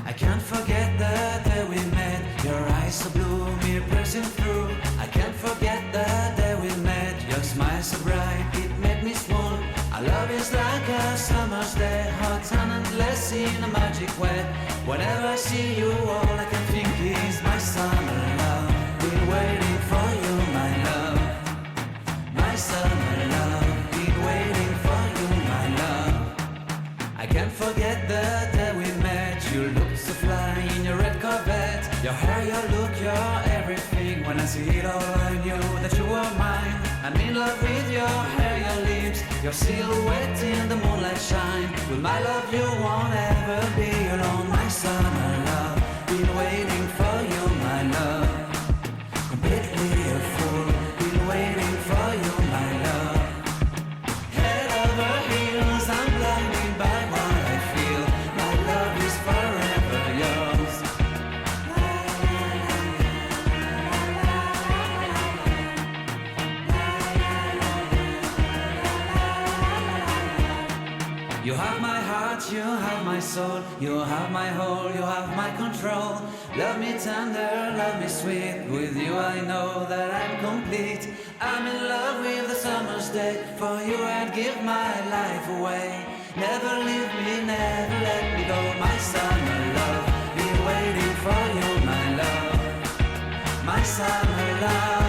I can't forget the day we met. Your eyes so blue, me piercing through. I can't forget the day we met. Your smile so bright, it made me swoon. Our love is like a summer's day, hot and endless in a magic way. Whenever I see you, all I can think is my summer love. Been waiting for you, my love. My summer love. Been waiting for you, my love. I can't forget the day we met. You looked so fly in your red Corvette. Your hair, your look, your everything. When I see it all, I knew that you were mine. I'm in love with your hair, your lips, your silhouette in the moonlight shine. With my love you won't ever be alone. My summer love, been waiting for you, my love. Completely a fool, been waiting for you, my love. Head over heels, I'm blinded by what I feel. My love is forever yours. You have my heart, you have my soul, you have my whole, you have my control. Love me tender, love me sweet. With you I know that I'm complete. I'm in love with the summer's day. For you I'd give my life away. Never leave me, never let me go. My summer love, been waiting for you, my love. My summer love.